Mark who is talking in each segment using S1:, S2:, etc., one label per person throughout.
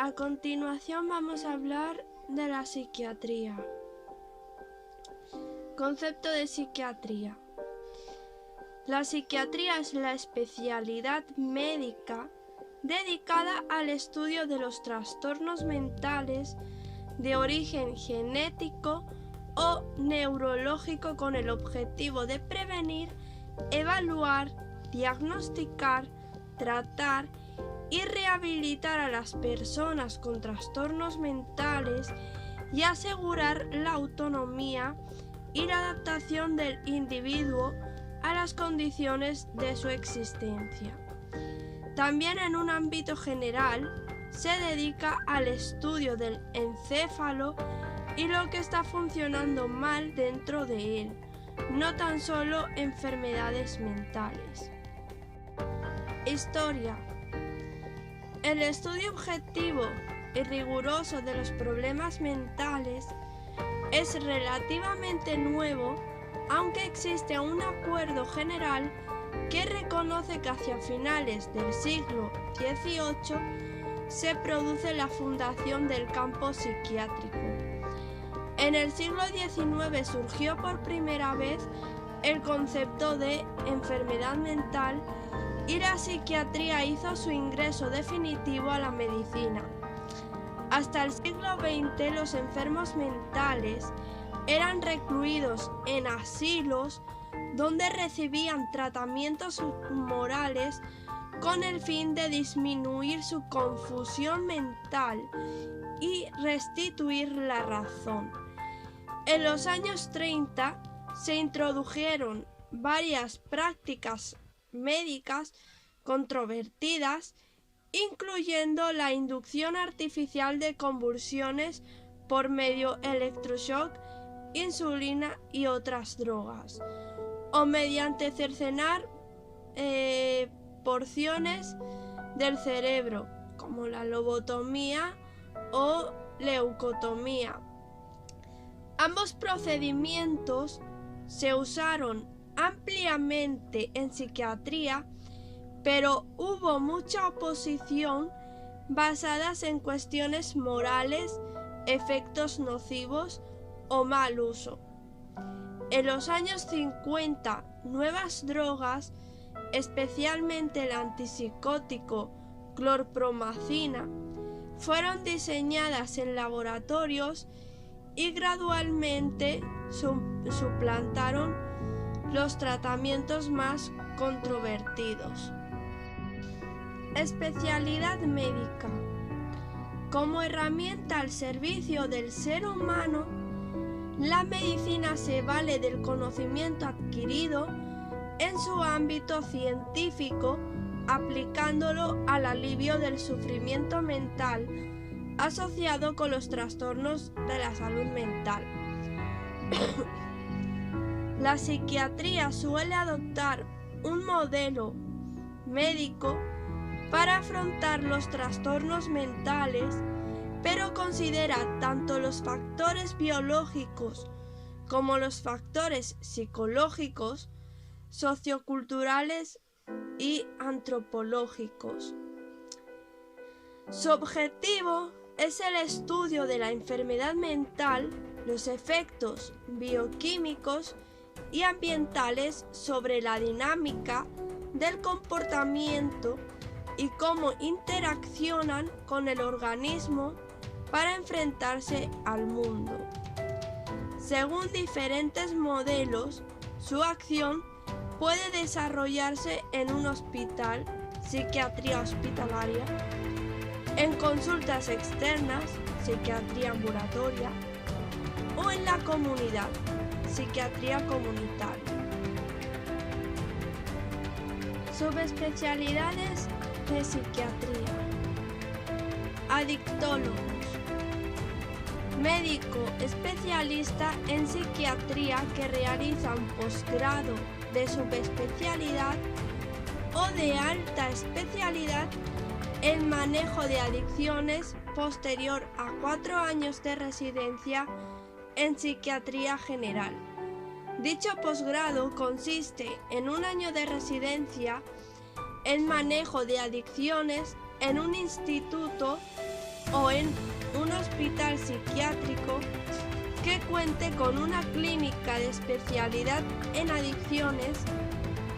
S1: A continuación vamos a hablar de la psiquiatría. Concepto de psiquiatría. La psiquiatría es la especialidad médica dedicada al estudio de los trastornos mentales de origen genético o neurológico con el objetivo de prevenir, evaluar, diagnosticar, tratar y rehabilitar a las personas con trastornos mentales y asegurar la autonomía y la adaptación del individuo a las condiciones de su existencia. También en un ámbito general se dedica al estudio del encéfalo y lo que está funcionando mal dentro de él, no tan solo enfermedades mentales. Historia. El estudio objetivo y riguroso de los problemas mentales es relativamente nuevo, aunque existe un acuerdo general que reconoce que hacia finales del siglo XVIII se produce la fundación del campo psiquiátrico. En el siglo XIX surgió por primera vez el concepto de enfermedad mental y la psiquiatría hizo su ingreso definitivo a la medicina. Hasta el siglo XX los enfermos mentales eran recluidos en asilos donde recibían tratamientos morales con el fin de disminuir su confusión mental y restituir la razón. En los años 30 se introdujeron varias prácticas médicas controvertidas, incluyendo la inducción artificial de convulsiones por medio electroshock, insulina y otras drogas, o mediante cercenar porciones del cerebro, como la lobotomía o leucotomía. Ambos procedimientos se usaron ampliamente en psiquiatría, pero hubo mucha oposición basadas en cuestiones morales, efectos nocivos o mal uso. En los años 50, nuevas drogas, especialmente el antipsicótico clorpromacina, fueron diseñadas en laboratorios y gradualmente suplantaron los tratamientos más controvertidos. Especialidad médica. Como herramienta al servicio del ser humano, la medicina se vale del conocimiento adquirido en su ámbito científico, aplicándolo al alivio del sufrimiento mental asociado con los trastornos de la salud mental. La psiquiatría suele adoptar un modelo médico para afrontar los trastornos mentales, pero considera tanto los factores biológicos como los factores psicológicos, socioculturales y antropológicos. Su objetivo es el estudio de la enfermedad mental, los efectos bioquímicos y ambientales sobre la dinámica del comportamiento y cómo interaccionan con el organismo para enfrentarse al mundo. Según diferentes modelos, su acción puede desarrollarse en un hospital, psiquiatría hospitalaria, en consultas externas, psiquiatría ambulatoria, o en la comunidad, psiquiatría comunitaria. Subespecialidades de psiquiatría. Adictólogos. Médico especialista en psiquiatría que realiza un posgrado de subespecialidad o de alta especialidad en manejo de adicciones posterior a 4 años de residencia en psiquiatría general. Dicho posgrado consiste en 1 año de residencia en manejo de adicciones en un instituto o en un hospital psiquiátrico que cuente con una clínica de especialidad en adicciones,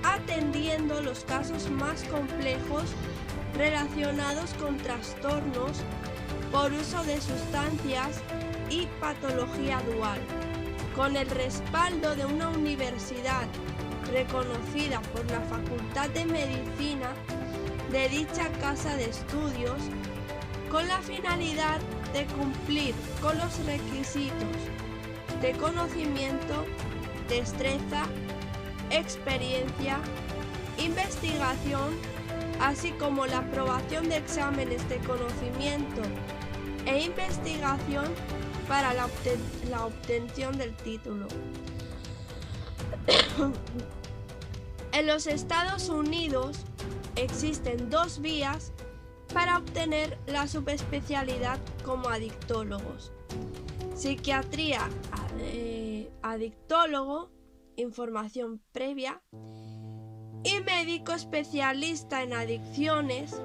S1: atendiendo los casos más complejos relacionados con trastornos por uso de sustancias y patología dual, con el respaldo de una universidad reconocida por la Facultad de Medicina de dicha casa de estudios, con la finalidad de cumplir con los requisitos de conocimiento, destreza, experiencia, investigación, así como la aprobación de exámenes de conocimiento e investigación para la obtención del título. En los Estados Unidos existen 2 vías para obtener la subespecialidad como adictólogos: psiquiatría adictólogo, información previa, y médico especialista en adicciones.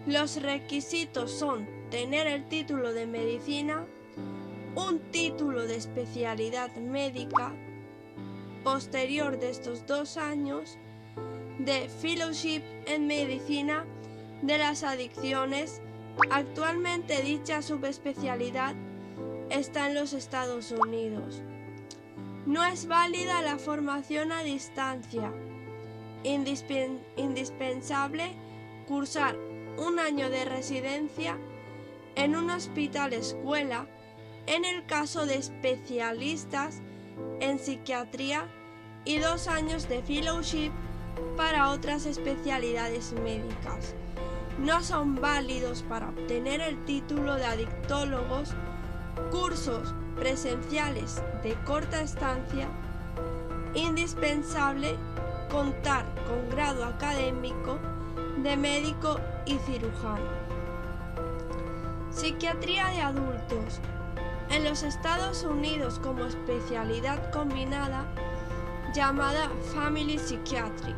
S1: Los requisitos son tener el título de medicina, un título de especialidad médica posterior de estos 2 años de Fellowship en Medicina de las Adicciones. Actualmente dicha subespecialidad está en los Estados Unidos. No es válida la formación a distancia. Indispensable cursar 1 año de residencia en un hospital escuela en el caso de especialistas en psiquiatría y 2 años de fellowship para otras especialidades médicas. No son válidos para obtener el título de adictólogos cursos presenciales de corta estancia. Indispensable contar con grado académico de médico y cirujano. Psiquiatría de adultos. En los Estados Unidos como especialidad combinada llamada Family Psychiatry.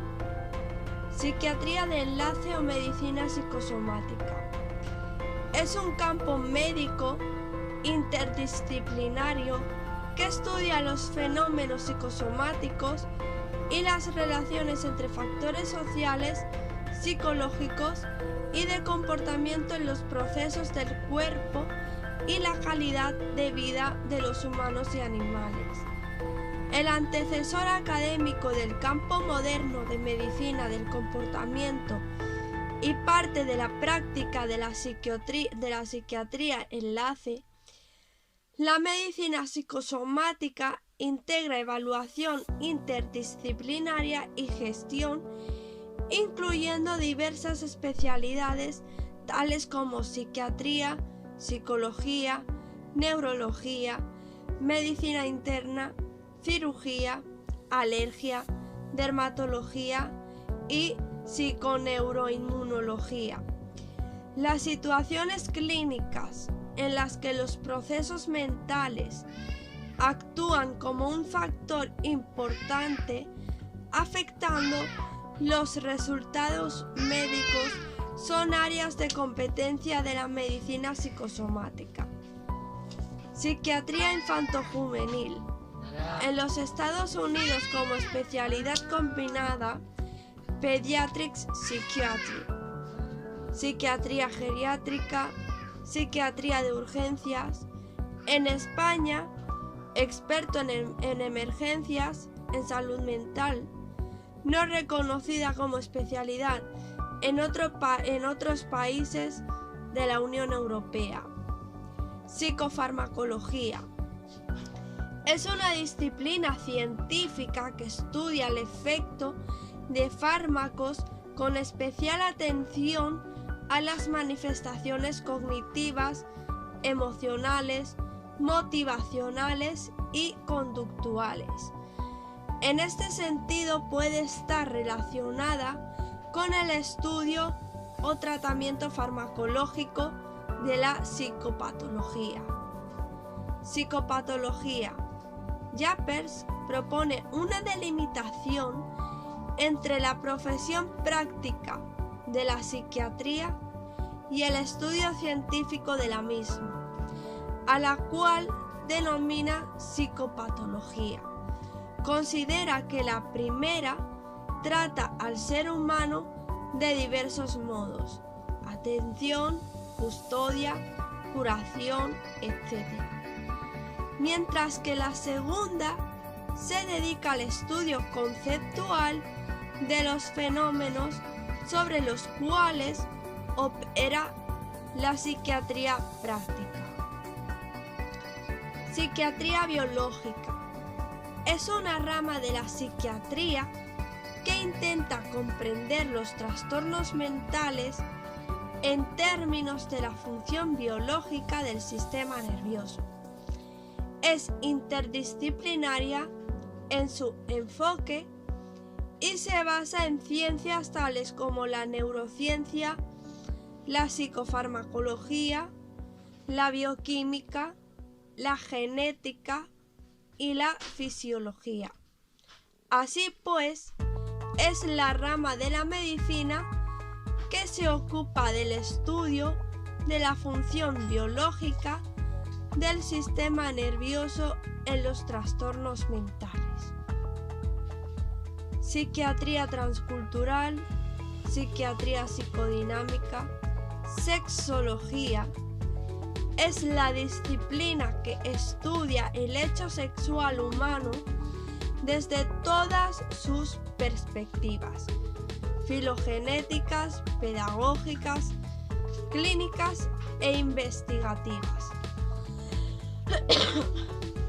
S1: Psiquiatría de enlace o medicina psicosomática. Es un campo médico interdisciplinario que estudia los fenómenos psicosomáticos y las relaciones entre factores sociales, psicológicos y de comportamiento en los procesos del cuerpo y la calidad de vida de los humanos y animales. El antecesor académico del campo moderno de medicina del comportamiento y parte de la práctica de la psiquiatría enlace, la medicina psicosomática integra evaluación interdisciplinaria y gestión, incluyendo diversas especialidades tales como psiquiatría, psicología, neurología, medicina interna, cirugía, alergia, dermatología y psiconeuroinmunología. Las situaciones clínicas en las que los procesos mentales actúan como un factor importante afectando los resultados médicos son áreas de competencia de la medicina psicosomática. Psiquiatría infantojuvenil. En los Estados Unidos como especialidad combinada, Pediatrics Psychiatry. Psiquiatría geriátrica, psiquiatría de urgencias. En España, experto en emergencias en salud mental, no reconocida como especialidad en otros países de la Unión Europea. Psicofarmacología. Es una disciplina científica que estudia el efecto de fármacos con especial atención a las manifestaciones cognitivas, emocionales, motivacionales y conductuales. En este sentido puede estar relacionada con el estudio o tratamiento farmacológico de la psicopatología. Psicopatología. Jaspers propone una delimitación entre la profesión práctica de la psiquiatría y el estudio científico de la misma, a la cual denomina psicopatología. Considera que la primera trata al ser humano de diversos modos: atención, custodia, curación, etc. Mientras que la segunda se dedica al estudio conceptual de los fenómenos sobre los cuales opera la psiquiatría práctica. Psiquiatría biológica es una rama de la psiquiatría que intenta comprender los trastornos mentales en términos de la función biológica del sistema nervioso. Es interdisciplinaria en su enfoque y se basa en ciencias tales como la neurociencia, la psicofarmacología, la bioquímica, la genética y la fisiología. Así pues, es la rama de la medicina que se ocupa del estudio de la función biológica del sistema nervioso en los trastornos mentales. Psiquiatría transcultural, psiquiatría psicodinámica, sexología es la disciplina que estudia el hecho sexual humano desde todas sus perspectivas: filogenéticas, pedagógicas, clínicas e investigativas.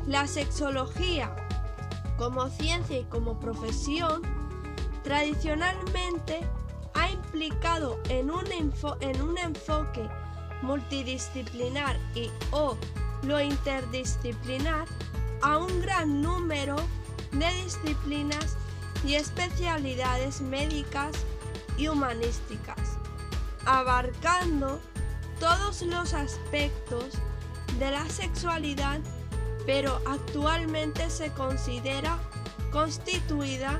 S1: La sexología, como ciencia y como profesión, tradicionalmente ha implicado en un enfoque multidisciplinar o lo interdisciplinar a un gran número de disciplinas y especialidades médicas y humanísticas, abarcando todos los aspectos de la sexualidad, pero actualmente se considera constituida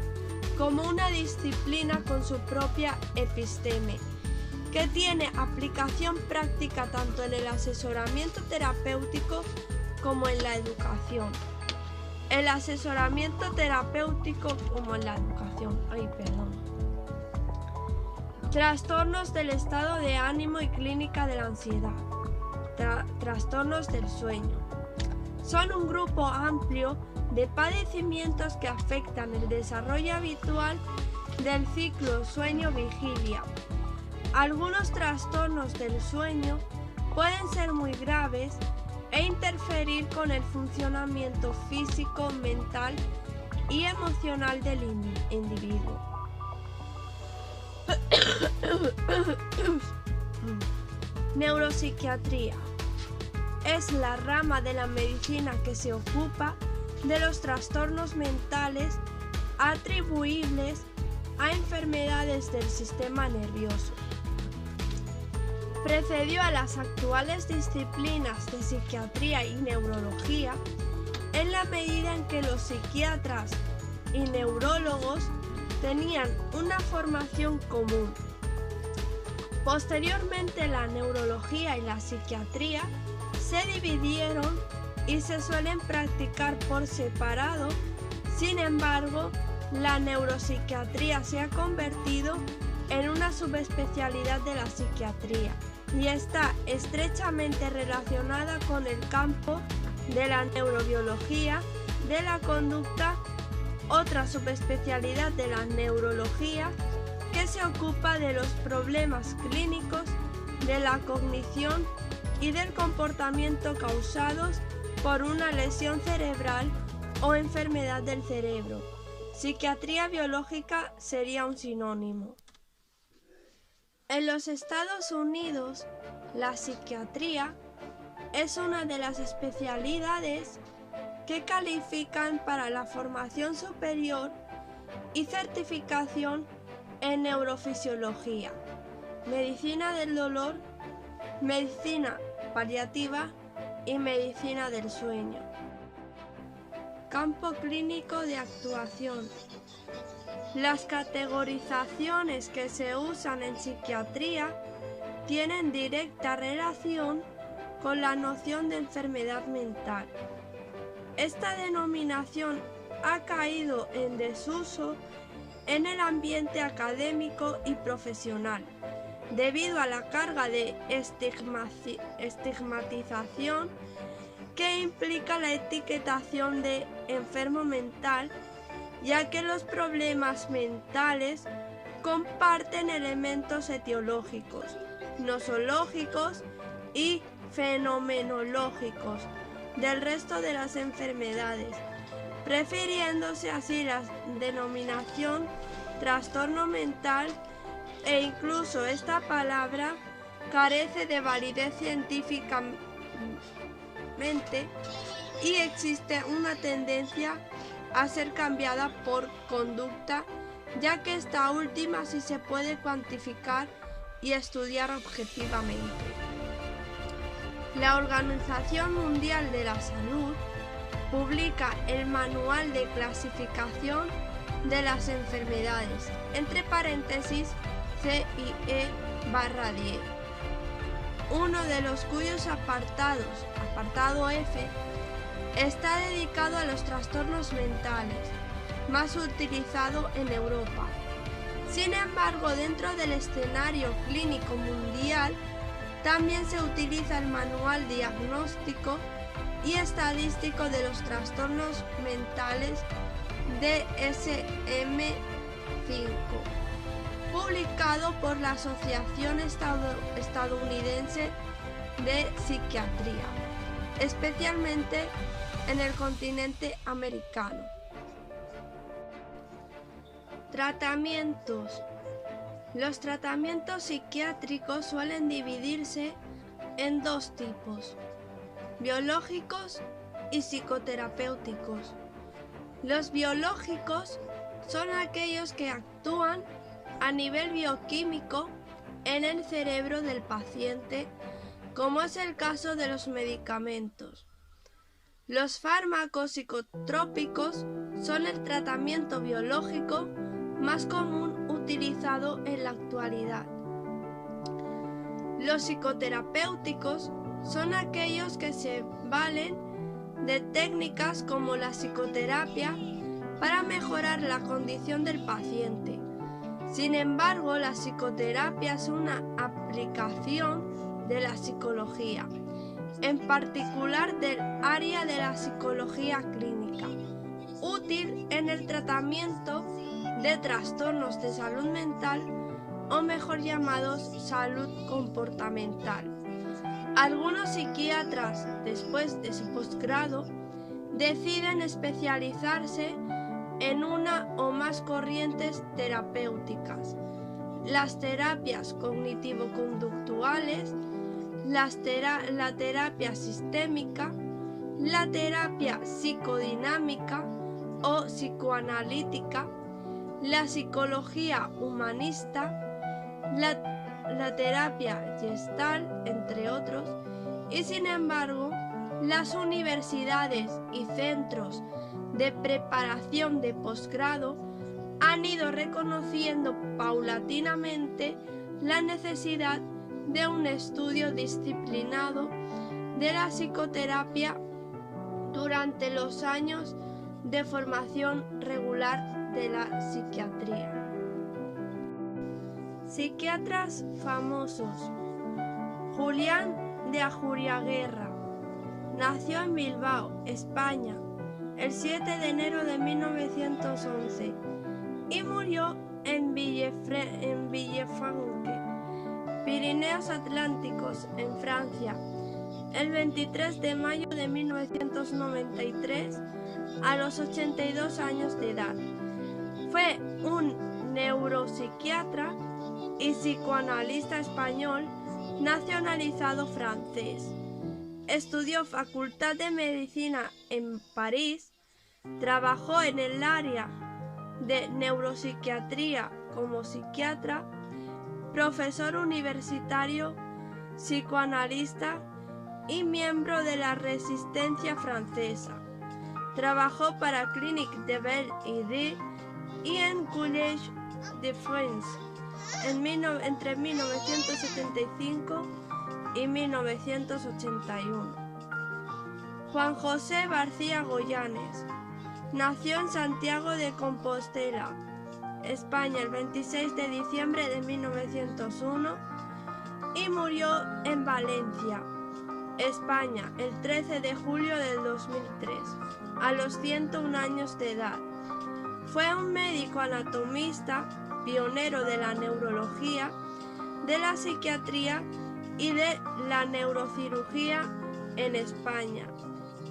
S1: como una disciplina con su propia episteme, que tiene aplicación práctica tanto en el asesoramiento terapéutico como en la educación. El asesoramiento terapéutico como en la educación. Trastornos del estado de ánimo y clínica de la ansiedad. Trastornos del sueño. Son un grupo amplio de padecimientos que afectan el desarrollo habitual del ciclo sueño-vigilia. Algunos trastornos del sueño pueden ser muy graves e interferir con el funcionamiento físico, mental y emocional del individuo. Neuropsiquiatría es la rama de la medicina que se ocupa de los trastornos mentales atribuibles a enfermedades del sistema nervioso. Precedió a las actuales disciplinas de psiquiatría y neurología en la medida en que los psiquiatras y neurólogos tenían una formación común. Posteriormente, la neurología y la psiquiatría se dividieron y se suelen practicar por separado. Sin embargo, la neuropsiquiatría se ha convertido en una subespecialidad de la psiquiatría y está estrechamente relacionada con el campo de la neurobiología de la conducta, otra subespecialidad de la neurología que se ocupa de los problemas clínicos de la cognición y del comportamiento causados por una lesión cerebral o enfermedad del cerebro. Psiquiatría biológica sería un sinónimo. En los Estados Unidos, la psiquiatría es una de las especialidades que califican para la formación superior y certificación en neurofisiología, medicina del dolor, medicina paliativa y medicina del sueño. Campo clínico de actuación. Las categorizaciones que se usan en psiquiatría tienen directa relación con la noción de enfermedad mental. Esta denominación ha caído en desuso en el ambiente académico y profesional, debido a la carga de estigmatización que implica la etiquetación de enfermo mental, ya que los problemas mentales comparten elementos etiológicos, nosológicos y fenomenológicos del resto de las enfermedades, prefiriéndose así la denominación trastorno mental, e incluso esta palabra carece de validez científicamente y existe una tendencia a ser cambiada por conducta, ya que esta última sí se puede cuantificar y estudiar objetivamente. La Organización Mundial de la Salud publica el Manual de Clasificación de las Enfermedades, entre paréntesis CIE/10, uno de los cuyos apartados, apartado F, está dedicado a los trastornos mentales, más utilizado en Europa. Sin embargo, dentro del escenario clínico mundial, también se utiliza el Manual Diagnóstico y Estadístico de los Trastornos Mentales DSM-5, publicado por la Asociación Estadounidense de Psiquiatría, especialmente en el continente americano. Tratamientos. Los tratamientos psiquiátricos suelen dividirse en dos tipos: biológicos y psicoterapéuticos. Los biológicos son aquellos que actúan a nivel bioquímico en el cerebro del paciente, como es el caso de los medicamentos. Los fármacos psicotrópicos son el tratamiento biológico más común utilizado en la actualidad. Los psicoterapéuticos son aquellos que se valen de técnicas como la psicoterapia para mejorar la condición del paciente. Sin embargo, la psicoterapia es una aplicación de la psicología, en particular del área de la psicología clínica, útil en el tratamiento de trastornos de salud mental, o mejor llamados salud comportamental. Algunos psiquiatras, después de su posgrado, deciden especializarse en una o más corrientes terapéuticas: las terapias cognitivo-conductuales, la terapia sistémica, la terapia psicodinámica o psicoanalítica, la psicología humanista, la terapia Gestalt, entre otros, y sin embargo, las universidades y centros de preparación de posgrado han ido reconociendo paulatinamente la necesidad de un estudio disciplinado de la psicoterapia durante los años de formación regular de la psiquiatría. Psiquiatras famosos. Julián de Ajuriaguerra nació en Bilbao, España, el 7 de enero de 1911 y murió en Villefranche, Pirineos Atlánticos, en Francia, el 23 de mayo de 1993, a los 82 años de edad. Fue un neuropsiquiatra y psicoanalista español nacionalizado francés. Estudió Facultad de Medicina en París, trabajó en el área de neuropsiquiatría como psiquiatra, profesor universitario, psicoanalista y miembro de la Resistencia francesa. Trabajó para Clinique de Belle Idée y en Collège de France. entre 1975 y 1981. Juan José García Goyanes nació en Santiago de Compostela, España, el 26 de diciembre de 1901 y murió en Valencia, España, el 13 de julio del 2003, a los 101 años de edad. Fue un médico anatomista, pionero de la neurología, de la psiquiatría y de la neurocirugía en España,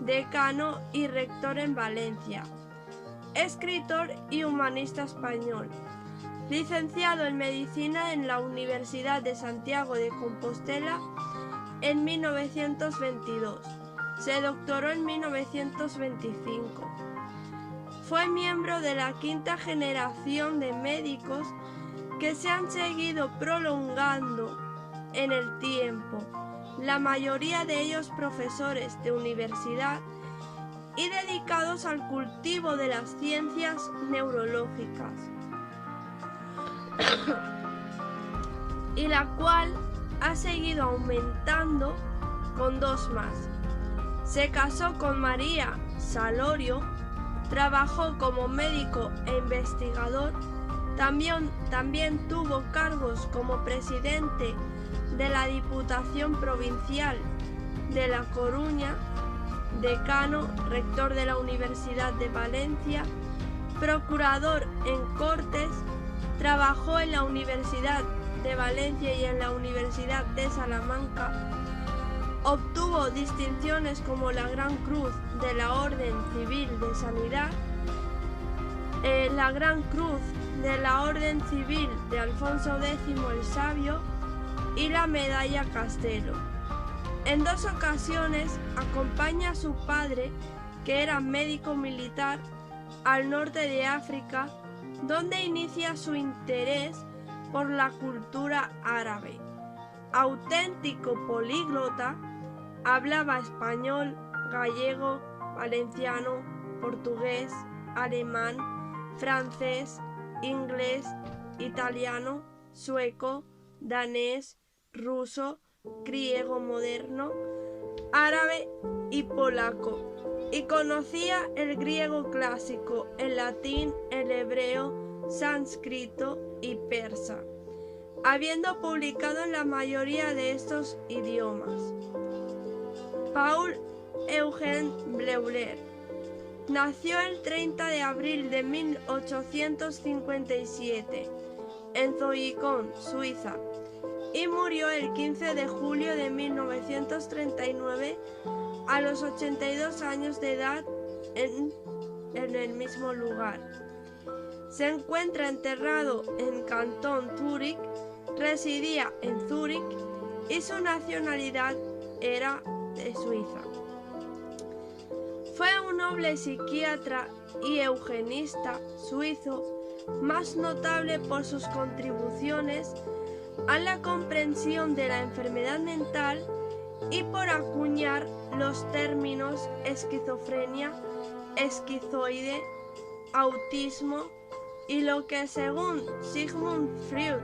S1: decano y rector en Valencia, escritor y humanista español, licenciado en Medicina en la Universidad de Santiago de Compostela en 1922. Se doctoró en 1925. Fue miembro de la quinta generación de médicos que se han seguido prolongando en el tiempo, la mayoría de ellos profesores de universidad y dedicados al cultivo de las ciencias neurológicas, y la cual ha seguido aumentando con dos más. Se casó con María Salorio, trabajó como médico e investigador, también tuvo cargos como presidente de la Diputación Provincial de La Coruña, decano, rector de la Universidad de Valencia, procurador en Cortes, trabajó en la Universidad de Valencia y en la Universidad de Salamanca, obtuvo distinciones como la Gran Cruz de la Orden Civil de Sanidad, la Gran Cruz de la Orden Civil de Alfonso X el Sabio y la Medalla Castelo. En dos ocasiones acompaña a su padre, que era médico militar, al norte de África, donde inicia su interés por la cultura árabe. Auténtico políglota, hablaba español, gallego, valenciano, portugués, alemán, francés, inglés, italiano, sueco, danés, ruso, griego moderno, árabe y polaco, y conocía el griego clásico, el latín, el hebreo, sánscrito y persa, habiendo publicado en la mayoría de estos idiomas. Paul Eugène Bleuler nació el 30 de abril de 1857 en Zollikon, Suiza, y murió el 15 de julio de 1939 a los 82 años de edad en el mismo lugar. Se encuentra enterrado en Cantón Zúrich, residía en Zúrich y su nacionalidad era de Suiza. Fue un noble psiquiatra y eugenista suizo, más notable por sus contribuciones a la comprensión de la enfermedad mental y por acuñar los términos esquizofrenia, esquizoide, autismo y lo que según Sigmund Freud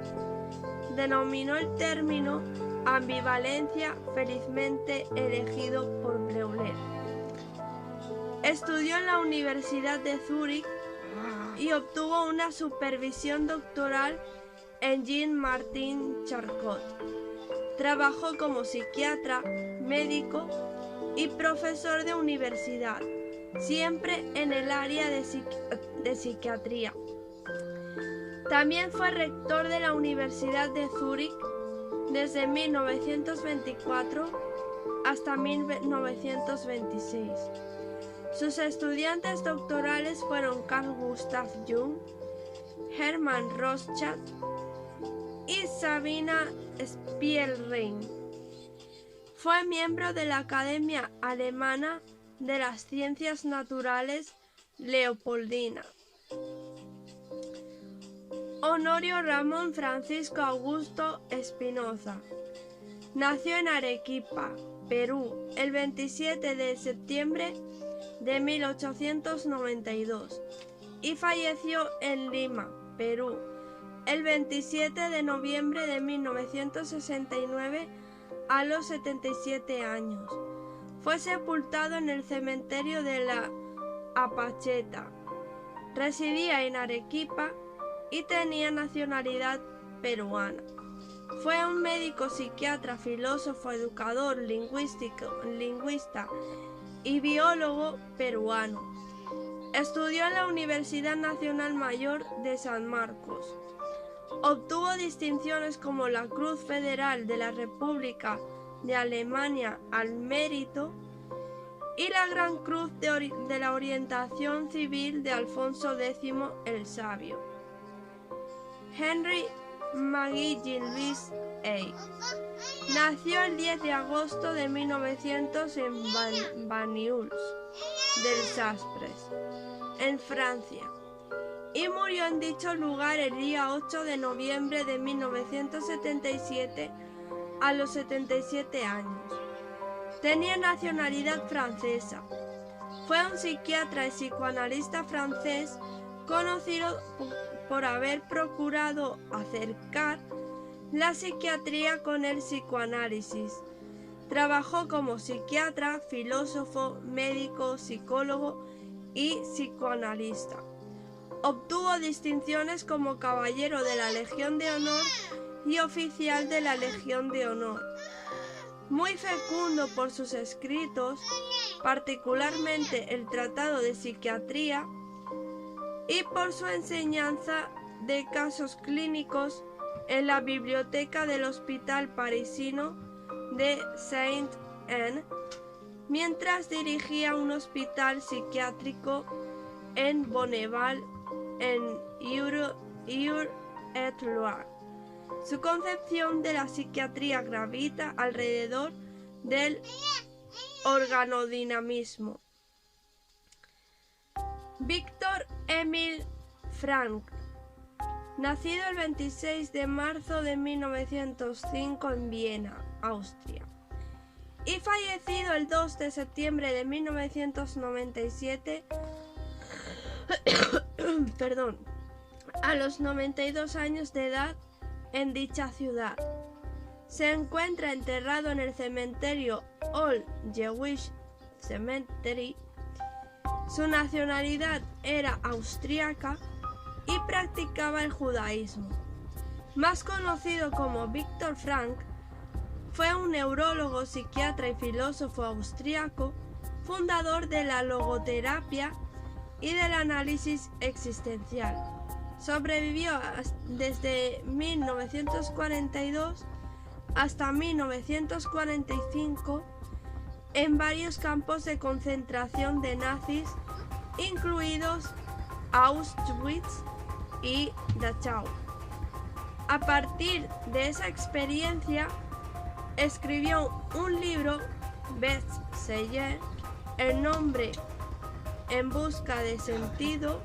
S1: denominó el término ambivalencia, felizmente elegido por Bleuler. Estudió en la Universidad de Zúrich y obtuvo una supervisión doctoral en Jean-Martin Charcot. Trabajó como psiquiatra, médico y profesor de universidad, siempre en el área de psiquiatría. También fue rector de la Universidad de Zúrich desde 1924 hasta 1926. Sus estudiantes doctorales fueron Carl Gustav Jung, Hermann Rorschach y Sabina Spielrein. Fue miembro de la Academia Alemana de las Ciencias Naturales Leopoldina. Honorio Ramón Francisco Augusto Espinoza nació en Arequipa, Perú, el 27 de septiembre de 1892 y falleció en Lima, Perú, el 27 de noviembre de 1969 a los 77 años. Fue sepultado en el cementerio de la Apacheta. Residía en Arequipa y tenía nacionalidad peruana. Fue un médico, psiquiatra, filósofo, educador, lingüista y biólogo peruano. Estudió en la Universidad Nacional Mayor de San Marcos. Obtuvo distinciones como la Cruz Federal de la República de Alemania al Mérito y la Gran Cruz de la Orientación Civil de Alfonso X el Sabio. Henry McGill-Lewis nació el 10 de agosto de 1900 en Banyuls del Saspres, en Francia, y murió en dicho lugar el día 8 de noviembre de 1977 a los 77 años. Tenía nacionalidad francesa. Fue un psiquiatra y psicoanalista francés conocido por haber procurado acercar la psiquiatría con el psicoanálisis. Trabajó como psiquiatra, filósofo, médico, psicólogo y psicoanalista. Obtuvo distinciones como Caballero de la Legión de Honor y Oficial de la Legión de Honor. Muy fecundo por sus escritos, particularmente el Tratado de Psiquiatría, y por su enseñanza de casos clínicos en la biblioteca del Hospital Parisino de Saint-Anne, mientras dirigía un hospital psiquiátrico en Bonneval, en Eure-et-Loir. Su concepción de la psiquiatría gravita alrededor del organodinamismo. Víctor Emil Frankl, nacido el 26 de marzo de 1905 en Viena, Austria, y fallecido el 2 de septiembre de 1997 a los 92 años de edad en dicha ciudad. Se encuentra enterrado en el cementerio Old Jewish Cemetery. Su nacionalidad era austríaca y practicaba el judaísmo. Más conocido como Viktor Frankl, fue un neurólogo, psiquiatra y filósofo austríaco, fundador de la logoterapia y del análisis existencial. Sobrevivió desde 1942 hasta 1945 en varios campos de concentración de nazis, incluidos Auschwitz y Dachau. A partir de esa experiencia, escribió un libro bestseller, El nombre en busca de sentido.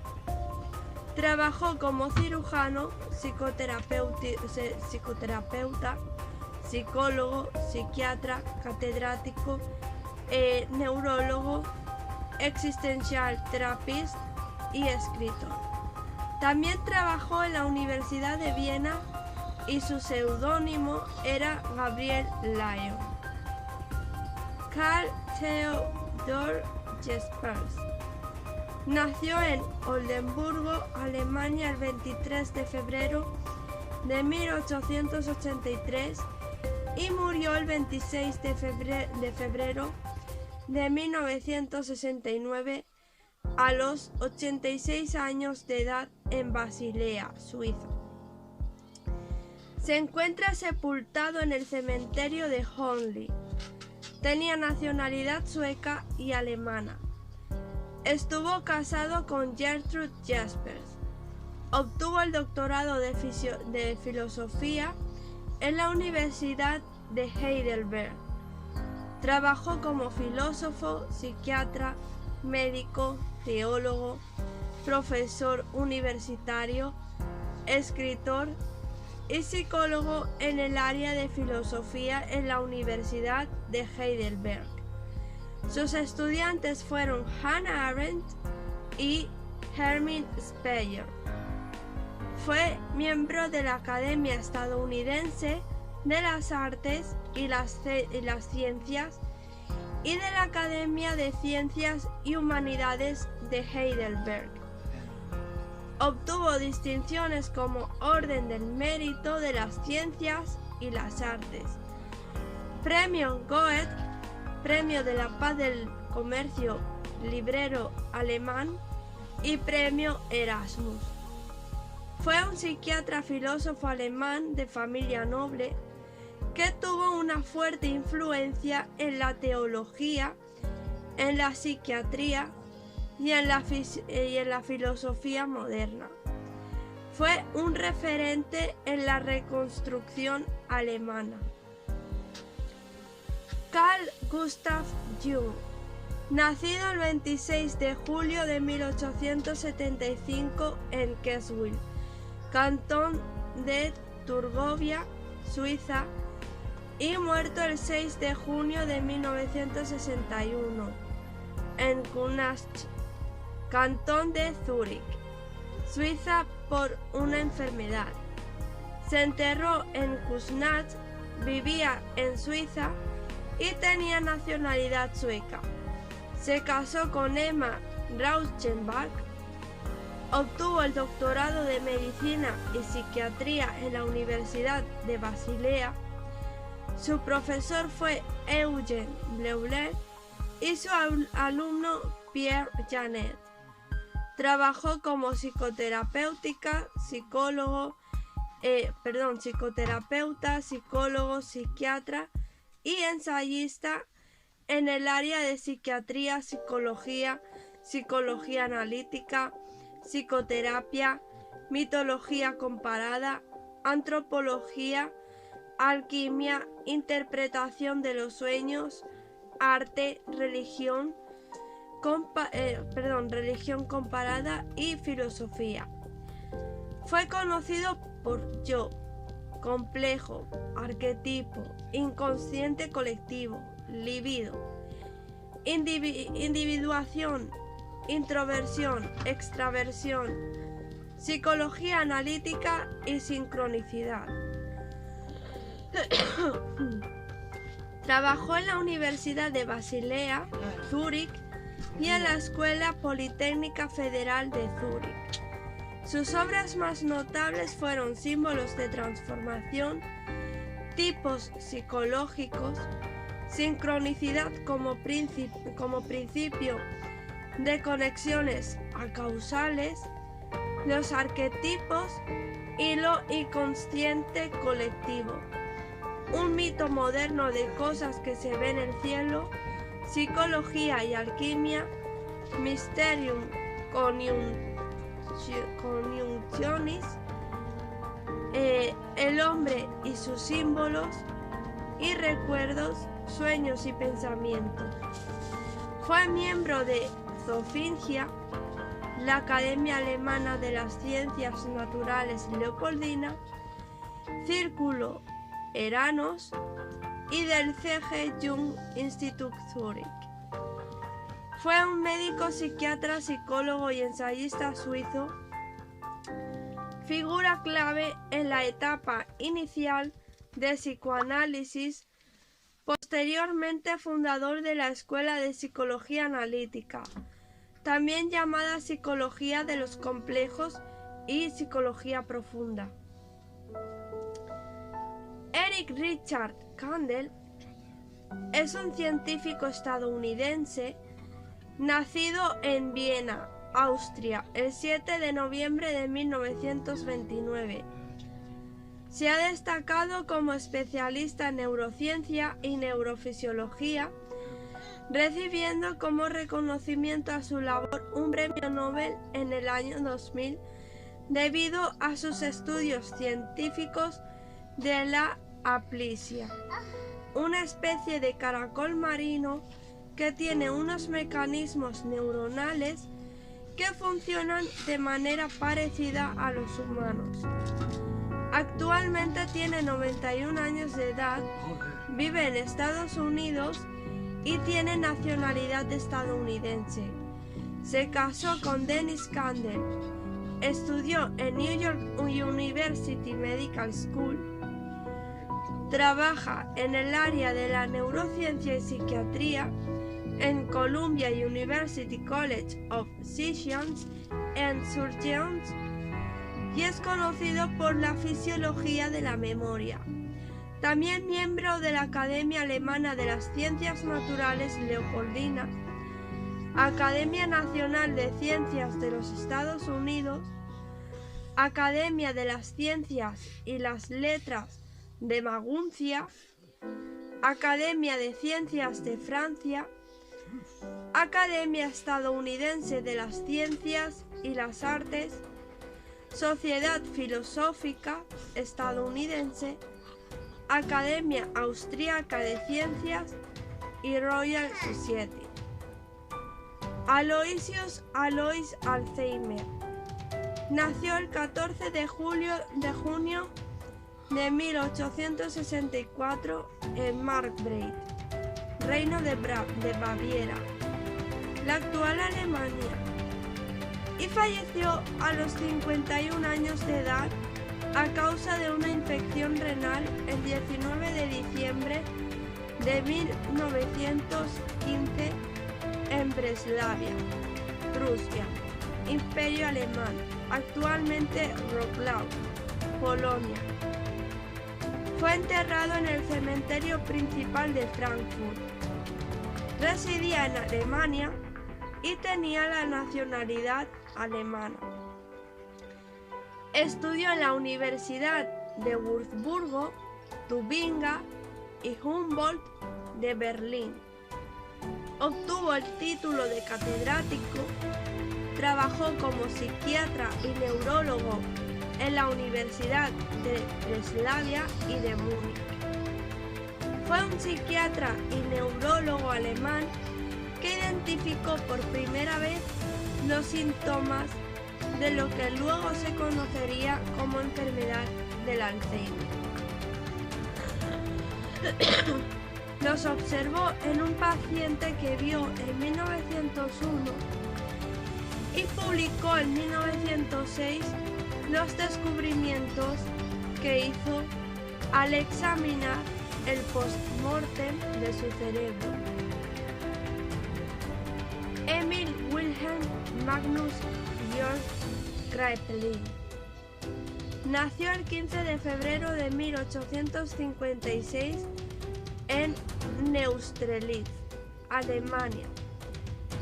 S1: Trabajó como cirujano, psicoterapeuta, psicólogo, psiquiatra, catedrático, neurólogo, existential therapist y escritor. También trabajó en la Universidad de Viena y su seudónimo era Gabriel Lyon. Carl Theodor Jaspers nació en Oldenburgo, Alemania, el 23 de febrero de 1883 y murió el 26 de febrero de 1969 a los 86 años de edad en Basilea, Suiza. Se encuentra sepultado en el cementerio de Honli. Tenía nacionalidad sueca y alemana. Estuvo casado con Gertrude Jaspers. Obtuvo el doctorado de filosofía en la Universidad de Heidelberg. Trabajó como filósofo, psiquiatra, médico, teólogo, profesor universitario, escritor y psicólogo en el área de filosofía en la Universidad de Heidelberg. Sus estudiantes fueron Hannah Arendt y Hermann Speyer. Fue miembro de la Academia Estadounidense de las Artes y las Ciencias y de la Academia de Ciencias y Humanidades de Heidelberg. Obtuvo distinciones como Orden del Mérito de las Ciencias y las Artes, Premio Goethe, Premio de la Paz del Comercio Librero Alemán y Premio Erasmus. Fue un psiquiatra filósofo alemán de familia noble que tuvo una fuerte influencia en la teología, en la psiquiatría y en la filosofía moderna. Fue un referente en la reconstrucción alemana. Carl Gustav Jung, nacido el 26 de julio de 1875 en Kitzbühel, cantón de Turgovia, Suiza, y muerto el 6 de junio de 1961 en Kuhnach, cantón de Zúrich, Suiza, por una enfermedad. Se enterró en Kuhnach, vivía en Suiza y tenía nacionalidad sueca. Se casó con Emma Rauschenbach, obtuvo el doctorado de Medicina y Psiquiatría en la Universidad de Basilea. Su profesor fue Eugène Bleuler y su alumno Pierre Janet. Trabajó como psicoterapeuta, psicólogo, psiquiatra y ensayista en el área de psiquiatría, psicología, psicología analítica, psicoterapia, mitología comparada, antropología, alquimia, interpretación de los sueños, arte, religión comparada y filosofía. Fue conocido por yo, complejo, arquetipo, inconsciente colectivo, libido, individuación, introversión, extraversión, psicología analítica y sincronicidad. Trabajó en la Universidad de Basilea, Zúrich, y en la Escuela Politécnica Federal de Zúrich. Sus obras más notables fueron Símbolos de transformación, Tipos psicológicos, Sincronicidad como principio de conexiones acausales, Los arquetipos y lo inconsciente colectivo, Un mito moderno de cosas que se ven en el cielo, Psicología y alquimia, Mysterium Coniunctionis, El hombre y sus símbolos, y Recuerdos, sueños y pensamientos. Fue miembro de Zofingia, la Academia Alemana de las Ciencias Naturales Leopoldina, Círculo Eranos y del C.G. Jung Institut Zurich. Fue un médico, psiquiatra, psicólogo y ensayista suizo, figura clave en la etapa inicial de psicoanálisis, posteriormente fundador de la Escuela de Psicología Analítica, también llamada Psicología de los Complejos y Psicología Profunda. Eric Richard Kandel es un científico estadounidense nacido en Viena, Austria, el 7 de noviembre de 1929. Se ha destacado como especialista en neurociencia y neurofisiología, recibiendo como reconocimiento a su labor un premio Nobel en el año 2000 debido a sus estudios científicos de la aplisia, una especie de caracol marino que tiene unos mecanismos neuronales que funcionan de manera parecida a los humanos. Actualmente tiene 91 años de edad, vive en Estados Unidos y tiene nacionalidad estadounidense. Se casó con Denise Kandel Estudió en New York University Medical School. Trabaja en el área de la neurociencia y psiquiatría en Columbia University College of Physicians and Surgeons y es conocido por la fisiología de la memoria. También miembro de la Academia Alemana de las Ciencias Naturales Leopoldina, Academia Nacional de Ciencias de los Estados Unidos, Academia de las Ciencias y las Letras de Maguncia, Academia de Ciencias de Francia, Academia Estadounidense de las Ciencias y las Artes, Sociedad Filosófica Estadounidense, Academia Austriaca de Ciencias y Royal Society. Alois Alzheimer nació el 14 de junio de 1864 en Markgrave, Reino de Baviera, la actual Alemania, y falleció a los 51 años de edad a causa de una infección renal el 19 de diciembre de 1915 en Breslavia, Prusia, Imperio Alemán, actualmente Wrocław, Polonia. Fue enterrado en el cementerio principal de Frankfurt. Residía en Alemania y tenía la nacionalidad alemana. Estudió en la Universidad de Würzburgo, Tubinga y Humboldt de Berlín. Obtuvo el título de catedrático. Trabajó como psiquiatra y neurólogo en la Universidad de Breslavia y de Múnich. Fue un psiquiatra y neurólogo alemán que identificó por primera vez los síntomas de lo que luego se conocería como enfermedad del Alzheimer. Los observó en un paciente que vio en 1901 y publicó en 1906 los descubrimientos que hizo al examinar el post-mortem de su cerebro. Emil Wilhelm Magnus Georg Kraepelin nació el 15 de febrero de 1856 en Neustrelitz, Alemania,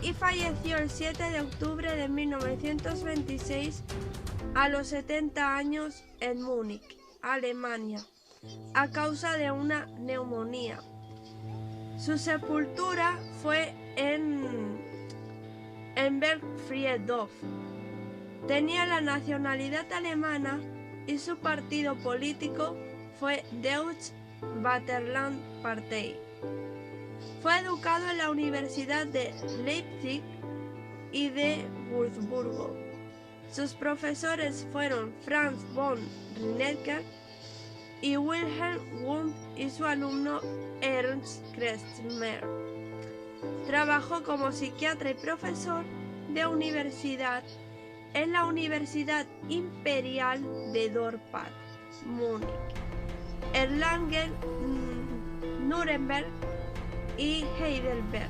S1: y falleció el 7 de octubre de 1926 a los 70 años en Múnich, Alemania, a causa de una neumonía. Su sepultura fue en Bergfriedhof. Tenía la nacionalidad alemana y su partido político fue Deutsche Vaterland-Partei. Fue educado en la Universidad de Leipzig y de Würzburgo. Sus profesores fueron Franz von Rienäcker y Wilhelm Wundt y su alumno Ernst Kretschmer. Trabajó como psiquiatra y profesor de universidad en la Universidad Imperial de Dorpat, Múnich, Erlangen, Nuremberg y Heidelberg.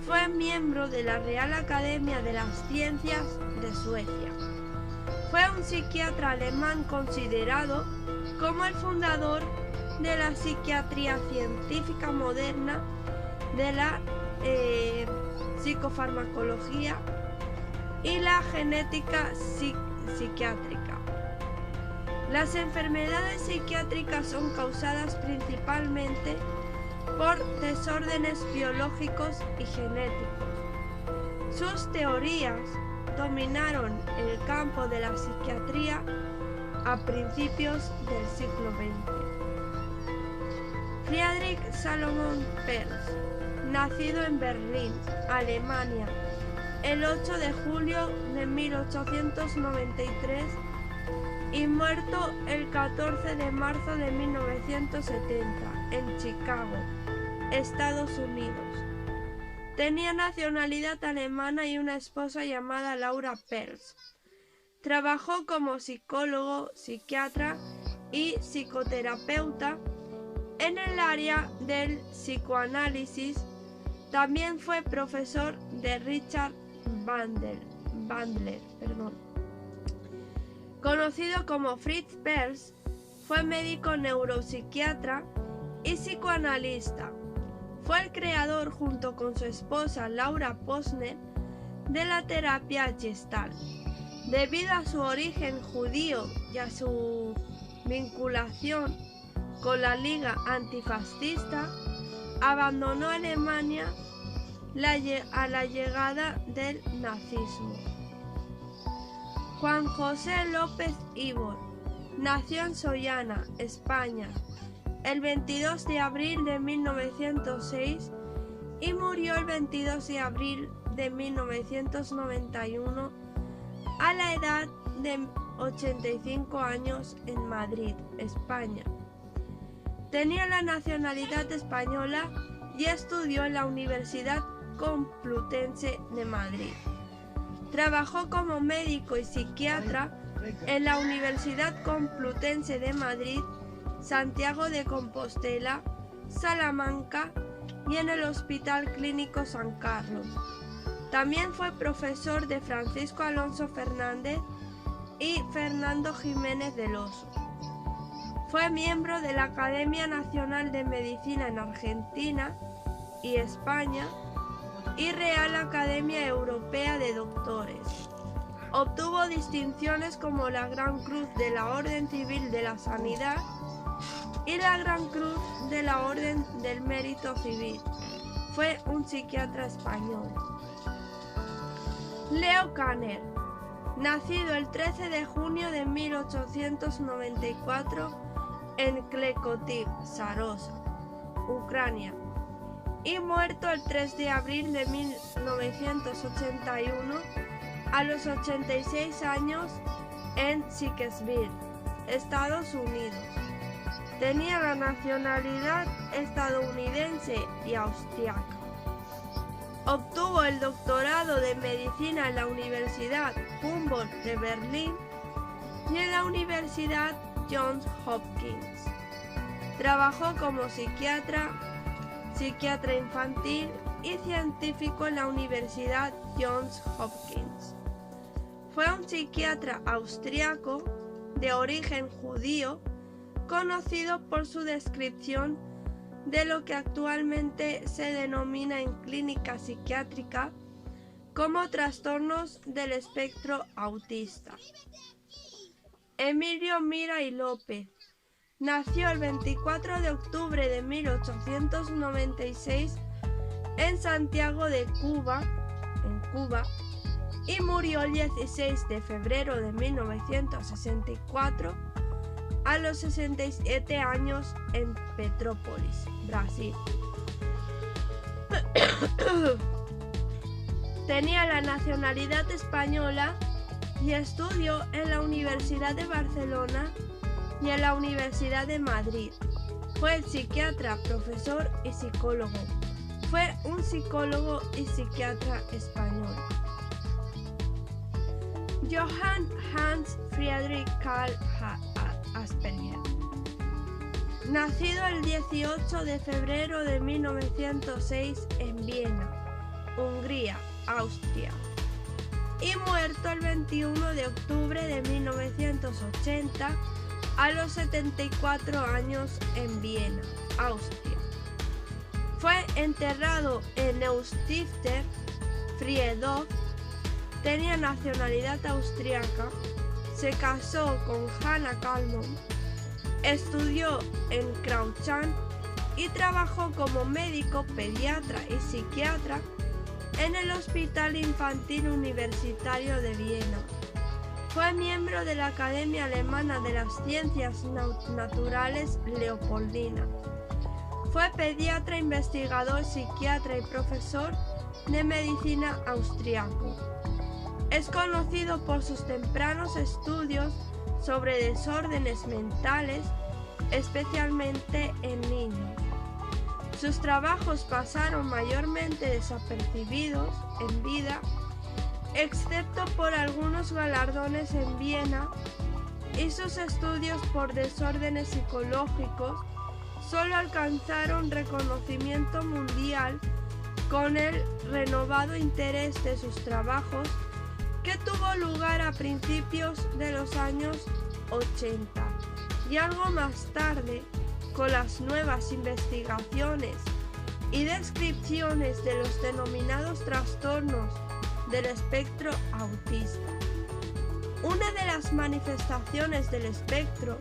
S1: Fue miembro de la Real Academia de las Ciencias de Suecia. Fue un psiquiatra alemán considerado como el fundador de la psiquiatría científica moderna, de la psicofarmacología y la genética psiquiátrica. Las enfermedades psiquiátricas son causadas principalmente por desórdenes biológicos y genéticos. Sus teorías dominaron el campo de la psiquiatría a principios del siglo XX. Friedrich Salomon Perls, nacido en Berlín, Alemania, el 8 de julio de 1893 y muerto el 14 de marzo de 1970 en Chicago, Estados Unidos. Tenía nacionalidad alemana y una esposa llamada Laura Perls. Trabajó como psicólogo, psiquiatra y psicoterapeuta en el área del psicoanálisis. También fue profesor de Richard Bandler, conocido como Fritz Perls. Fue médico neuropsiquiatra y psicoanalista. Fue el creador, junto con su esposa Laura Posner, de la terapia Gestalt. Debido a su origen judío y a su vinculación con la Liga Antifascista, abandonó Alemania a la llegada del nazismo. Juan José López Ibor nació en Sollana, España, el 22 de abril de 1906 y murió el 22 de abril de 1991 a la edad de 85 años en Madrid, España. Tenía la nacionalidad española y estudió en la Universidad Complutense de Madrid. Trabajó como médico y psiquiatra en la Universidad Complutense de Madrid, Santiago de Compostela, Salamanca y en el Hospital Clínico San Carlos. También fue profesor de Francisco Alonso Fernández y Fernando Jiménez del Oso. Fue miembro de la Academia Nacional de Medicina en Argentina y España y Real Academia Europea de Doctores. Obtuvo distinciones como la Gran Cruz de la Orden Civil de la Sanidad y la Gran Cruz de la Orden del Mérito Civil. Fue un psiquiatra español. Leo Kanner, nacido el 13 de junio de 1894 en Klekotip, Sarosa, Ucrania, y muerto el 3 de abril de 1981 a los 86 años en Sykesville, Estados Unidos. Tenía la nacionalidad estadounidense y austriaca. Obtuvo el doctorado de medicina en la Universidad Humboldt de Berlín y en la Universidad Johns Hopkins. Trabajó como psiquiatra infantil y científico en la Universidad Johns Hopkins. Fue un psiquiatra austriaco de origen judío, conocido por su descripción de lo que actualmente se denomina en clínica psiquiátrica como trastornos del espectro autista. Emilio Mira y López nació el 24 de octubre de 1896 en Santiago de Cuba, y murió el 16 de febrero de 1964 a los 67 años en Petrópolis, Brasil. Tenía la nacionalidad española y estudió en la Universidad de Barcelona y en la Universidad de Madrid. Fue el psiquiatra, profesor y psicólogo. Fue un psicólogo y psiquiatra español. Johann Hans Friedrich Karl Asperger, nacido el 18 de febrero de 1906 en Viena, Hungría, Austria, y muerto el 21 de octubre de 1980 a los 74 años en Viena, Austria. Fue enterrado en Neustifter, Friedhof. Tenía nacionalidad austriaca, se casó con Hanna Kallmann, estudió en Crouchant y trabajó como médico, pediatra y psiquiatra en el Hospital Infantil Universitario de Viena. Fue miembro de la Academia Alemana de las Ciencias Naturales Leopoldina. Fue pediatra, investigador, psiquiatra y profesor de medicina austriaco. Es conocido por sus tempranos estudios sobre desórdenes mentales, especialmente en niños. Sus trabajos pasaron mayormente desapercibidos en vida excepto por algunos galardones en Viena y sus estudios por desórdenes psicológicos, solo alcanzaron reconocimiento mundial con el renovado interés de sus trabajos que tuvo lugar a principios de los años 80 y algo más tarde con las nuevas investigaciones y descripciones de los denominados trastornos del espectro autista. Una de las manifestaciones del espectro,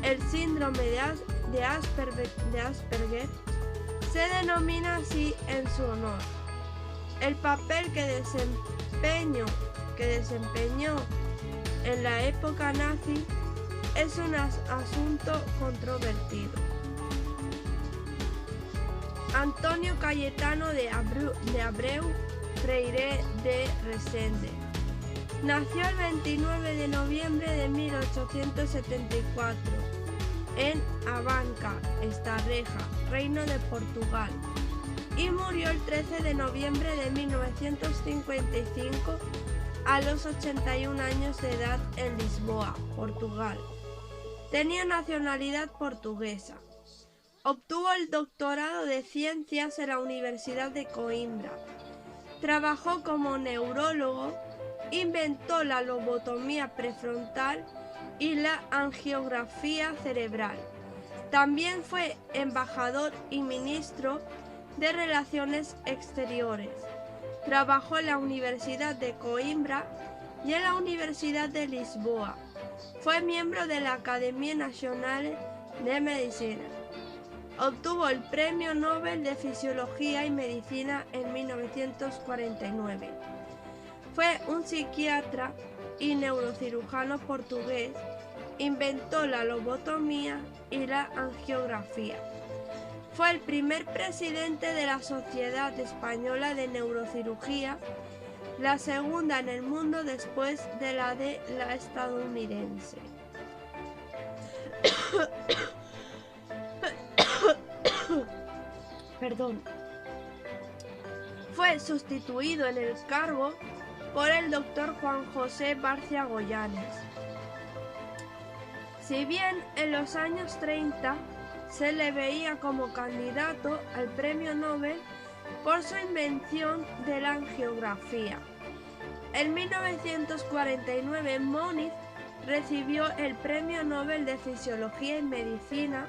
S1: el síndrome de Asperger, se denomina así en su honor. El papel que desempeñó en la época nazi es un asunto controvertido. Antonio Cayetano de Abreu Freire de Resende nació el 29 de noviembre de 1874 en Abanca, Estarreja, Reino de Portugal, y murió el 13 de noviembre de 1955 a los 81 años de edad en Lisboa, Portugal. Tenía nacionalidad portuguesa. Obtuvo el doctorado de Ciencias en la Universidad de Coimbra. Trabajó como neurólogo, inventó la lobotomía prefrontal y la angiografía cerebral. También fue embajador y ministro de Relaciones Exteriores. Trabajó en la Universidad de Coimbra y en la Universidad de Lisboa. Fue miembro de la Academia Nacional de Medicina. Obtuvo el Premio Nobel de Fisiología y Medicina en 1949. Fue un psiquiatra y neurocirujano portugués. Inventó la lobotomía y la angiografía. Fue el primer presidente de la Sociedad Española de Neurocirugía, la segunda en el mundo después de la estadounidense. Perdón. Fue sustituido en el cargo por el doctor Juan José Barcia Goyanes. Si bien en los años 30 se le veía como candidato al Premio Nobel por su invención de la angiografía, en 1949 Moniz recibió el Premio Nobel de Fisiología y Medicina.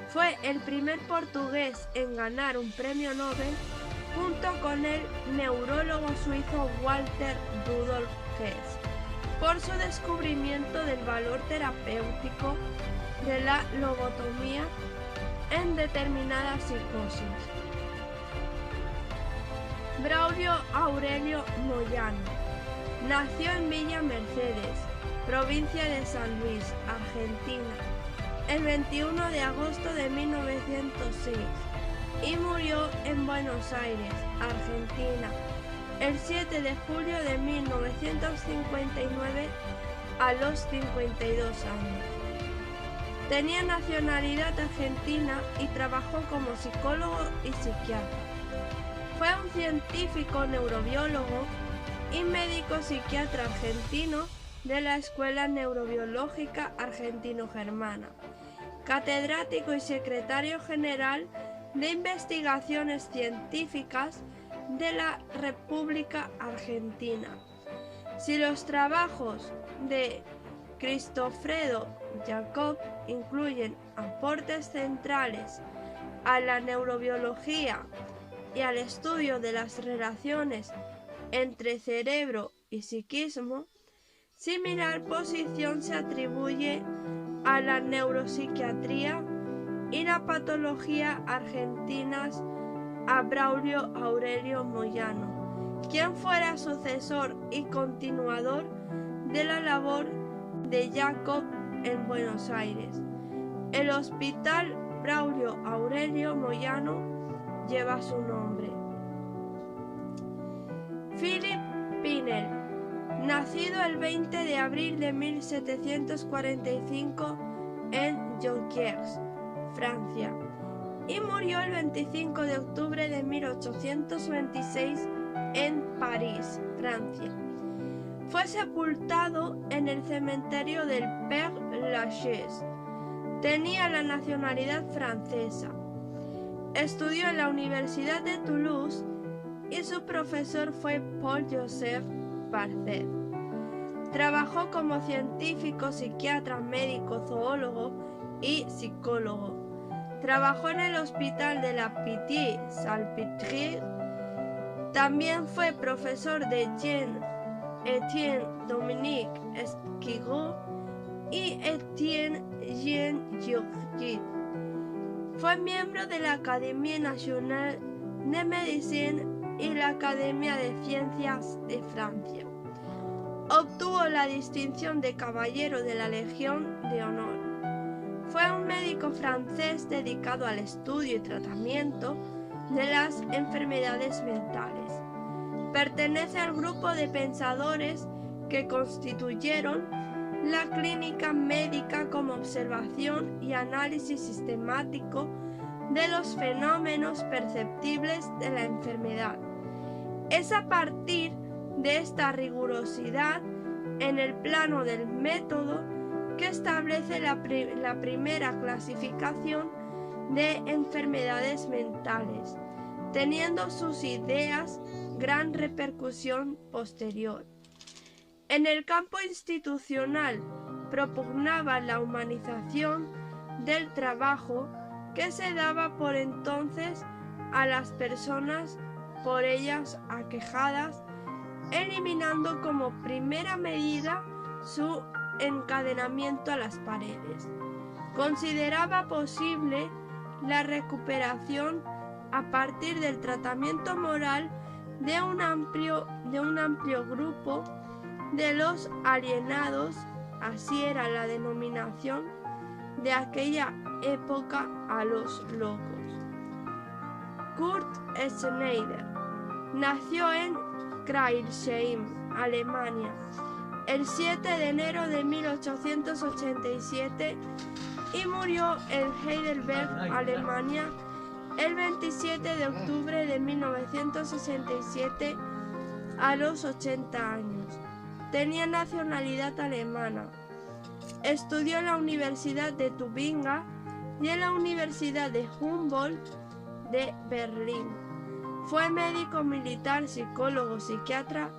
S1: Fue el primer portugués en ganar un premio Nobel junto con el neurólogo suizo Walter Rudolf Hess por su descubrimiento del valor terapéutico de la lobotomía en determinadas psicosis. Braulio Aurelio Moyano nació en Villa Mercedes, provincia de San Luis, Argentina, el 21 de agosto de 1906 y murió en Buenos Aires, Argentina, el 7 de julio de 1959 a los 52 años. Tenía nacionalidad argentina y trabajó como psicólogo y psiquiatra. Fue un científico neurobiólogo y médico psiquiatra argentino de la Escuela Neurobiológica Argentino-Germana, catedrático y secretario general de Investigaciones Científicas de la República Argentina. Si los trabajos de Cristofredo Jacob incluyen aportes centrales a la neurobiología y al estudio de las relaciones entre cerebro y psiquismo, similar posición se atribuye a la neuropsiquiatría y la patología argentinas a Braulio Aurelio Moyano, quien fuera sucesor y continuador de la labor de Jacob en Buenos Aires. El Hospital Braulio Aurelio Moyano lleva su nombre. Philippe Pinel, nacido el 20 de abril de 1745 en Jonquiers, Francia, y murió el 25 de octubre de 1826 en París, Francia. Fue sepultado en el cementerio del Père-Lachaise. Tenía la nacionalidad francesa. Estudió en la Universidad de Toulouse y su profesor fue Paul-Joseph Barthet. Trabajó como científico, psiquiatra, médico, zoólogo y psicólogo. Trabajó en el hospital de la Pitié-Salpêtrière. También fue profesor de Jean-Étienne Dominique Esquirot y Étienne Jean Giorgi. Fue miembro de la Académie Nationale de Médecine y la Academia de Ciencias de Francia. Obtuvo la distinción de Caballero de la Legión de Honor. Fue un médico francés dedicado al estudio y tratamiento de las enfermedades mentales. Pertenece al grupo de pensadores que constituyeron la clínica médica como observación y análisis sistemático de los fenómenos perceptibles de la enfermedad. Es a partir de esta rigurosidad en el plano del método que establece la primera clasificación de enfermedades mentales, teniendo sus ideas gran repercusión posterior. En el campo institucional propugnaba la humanización del trabajo que se daba por entonces a las personas por ellas aquejadas, eliminando como primera medida su encadenamiento a las paredes. Consideraba posible la recuperación a partir del tratamiento moral de un amplio grupo de los alienados, así era la denominación de aquella época a los locos. Kurt Schneider nació en Crailsheim, Alemania, el 7 de enero de 1887 y murió en Heidelberg, Alemania, el 27 de octubre de 1967 a los 80 años. Tenía nacionalidad alemana. Estudió en la Universidad de Tubinga y en la Universidad de Humboldt de Berlín. Fue médico militar, psicólogo, psiquiatra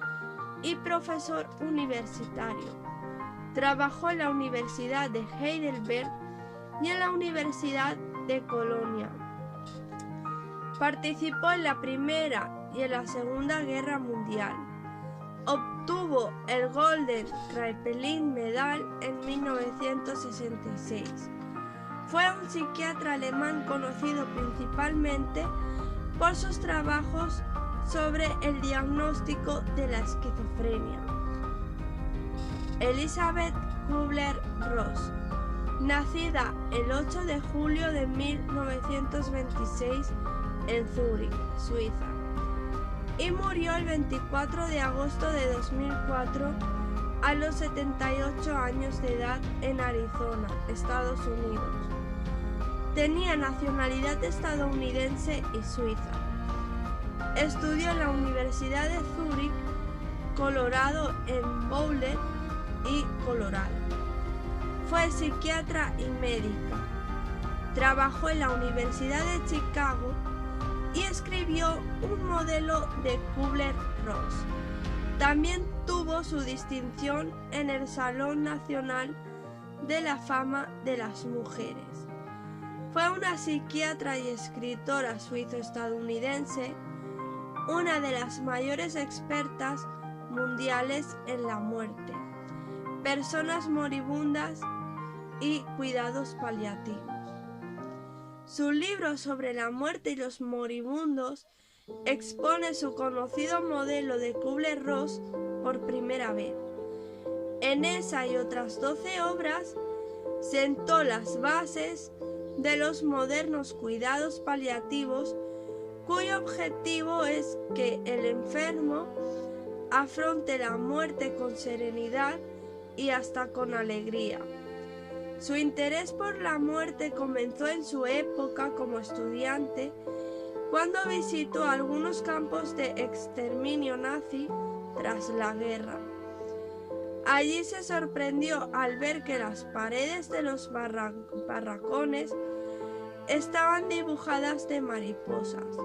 S1: y profesor universitario. Trabajó en la Universidad de Heidelberg y en la Universidad de Colonia. Participó en la Primera y en la Segunda Guerra Mundial. Obtuvo el Golden Kraepelin Medal en 1966. Fue un psiquiatra alemán conocido principalmente por sus trabajos sobre el diagnóstico de la esquizofrenia. Elisabeth Kübler-Ross, nacida el 8 de julio de 1926 en Zúrich, Suiza, y murió el 24 de agosto de 2004 a los 78 años de edad en Arizona, Estados Unidos. Tenía nacionalidad estadounidense y suiza. Estudió en la Universidad de Zúrich, Colorado en Boulder y Colorado. Fue psiquiatra y médica. Trabajó en la Universidad de Chicago y escribió un modelo de Kübler-Ross. También tuvo su distinción en el Salón Nacional de la Fama de las Mujeres. Fue una psiquiatra y escritora suizo-estadounidense, una de las mayores expertas mundiales en la muerte, personas moribundas y cuidados paliativos. Su libro sobre la muerte y los moribundos expone su conocido modelo de Kübler-Ross por primera vez. En esa y otras 12 obras sentó las bases de los modernos cuidados paliativos, cuyo objetivo es que el enfermo afronte la muerte con serenidad y hasta con alegría. Su interés por la muerte comenzó en su época como estudiante cuando visitó algunos campos de exterminio nazi tras la guerra. Allí se sorprendió al ver que las paredes de los barracones estaban dibujadas de mariposas.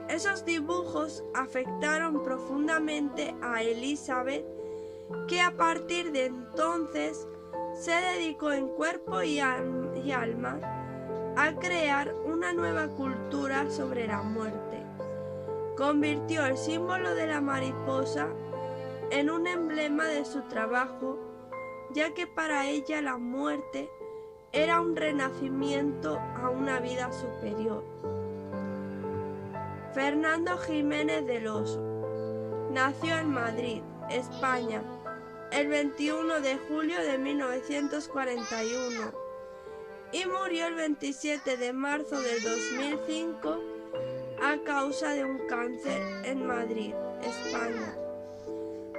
S1: Esos dibujos afectaron profundamente a Elizabeth, que a partir de entonces se dedicó en cuerpo y alma a crear una nueva cultura sobre la muerte. Convirtió el símbolo de la mariposa en un emblema de su trabajo, ya que para ella la muerte era un renacimiento a una vida superior. Fernando Jiménez del Oso nació en Madrid, España, el 21 de julio de 1941 y murió el 27 de marzo del 2005 a causa de un cáncer en Madrid, España.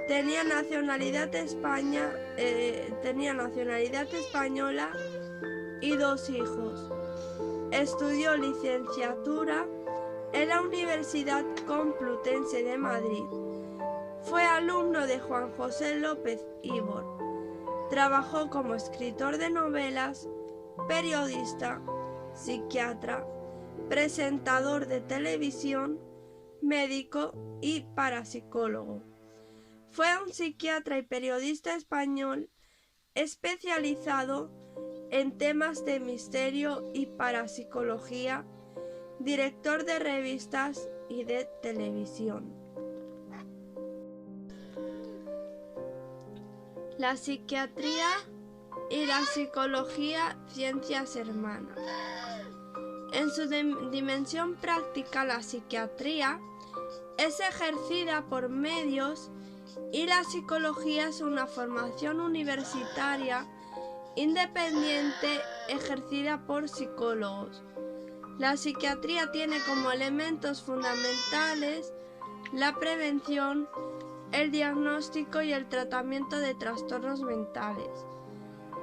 S1: Tenía nacionalidad española y 2 hijos. Estudió licenciatura en la Universidad Complutense de Madrid. Fue alumno de Juan José López Ibor. Trabajó como escritor de novelas, periodista, psiquiatra, presentador de televisión, médico y parapsicólogo. Fue un psiquiatra y periodista español especializado en temas de misterio y parapsicología, director de revistas y de televisión. La psiquiatría y la psicología, ciencias hermanas. En su dimensión práctica, la psiquiatría es ejercida por medios y la psicología es una formación universitaria independiente ejercida por psicólogos. La psiquiatría tiene como elementos fundamentales la prevención, el diagnóstico y el tratamiento de trastornos mentales.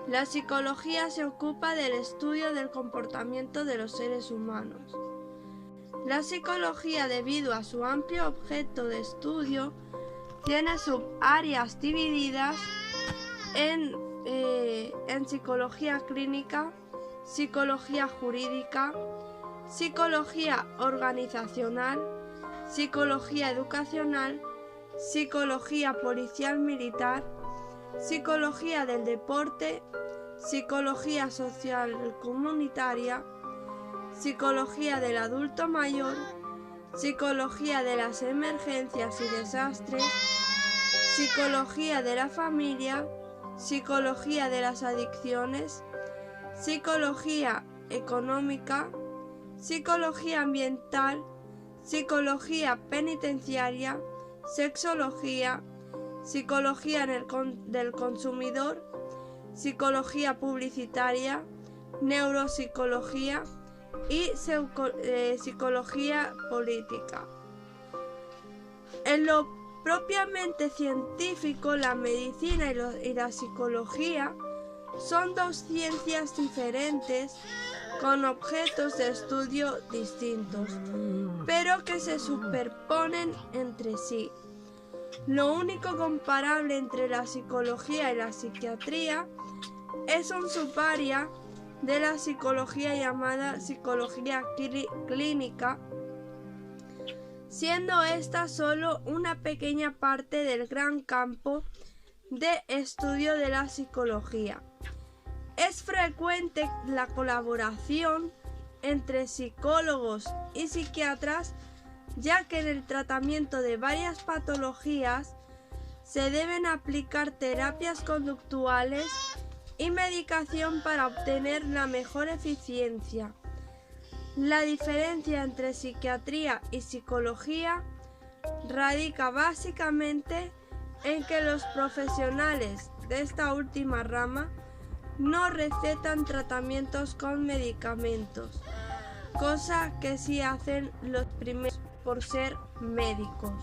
S1: La psicología se ocupa del estudio del comportamiento de los seres humanos. La psicología, debido a su amplio objeto de estudio, tiene subáreas divididas en psicología clínica, psicología jurídica, psicología organizacional, psicología educacional, psicología policial militar, psicología del deporte, psicología social comunitaria, psicología del adulto mayor, psicología de las emergencias y desastres, psicología de la familia, psicología de las adicciones, psicología económica, psicología ambiental, psicología penitenciaria, sexología, psicología del consumidor, psicología publicitaria, neuropsicología y psicología política. En lo propiamente científico, la medicina y la psicología son 2 ciencias diferentes con objetos de estudio distintos, pero que se superponen entre sí. Lo único comparable entre la psicología y la psiquiatría es un subárea de la psicología llamada psicología clínica, siendo esta solo una pequeña parte del gran campo de estudio de la psicología. Es frecuente la colaboración entre psicólogos y psiquiatras, ya que en el tratamiento de varias patologías se deben aplicar terapias conductuales y medicación para obtener la mejor eficiencia. La diferencia entre psiquiatría y psicología radica básicamente en que los profesionales de esta última rama no recetan tratamientos con medicamentos, cosa que sí hacen los primeros por ser médicos.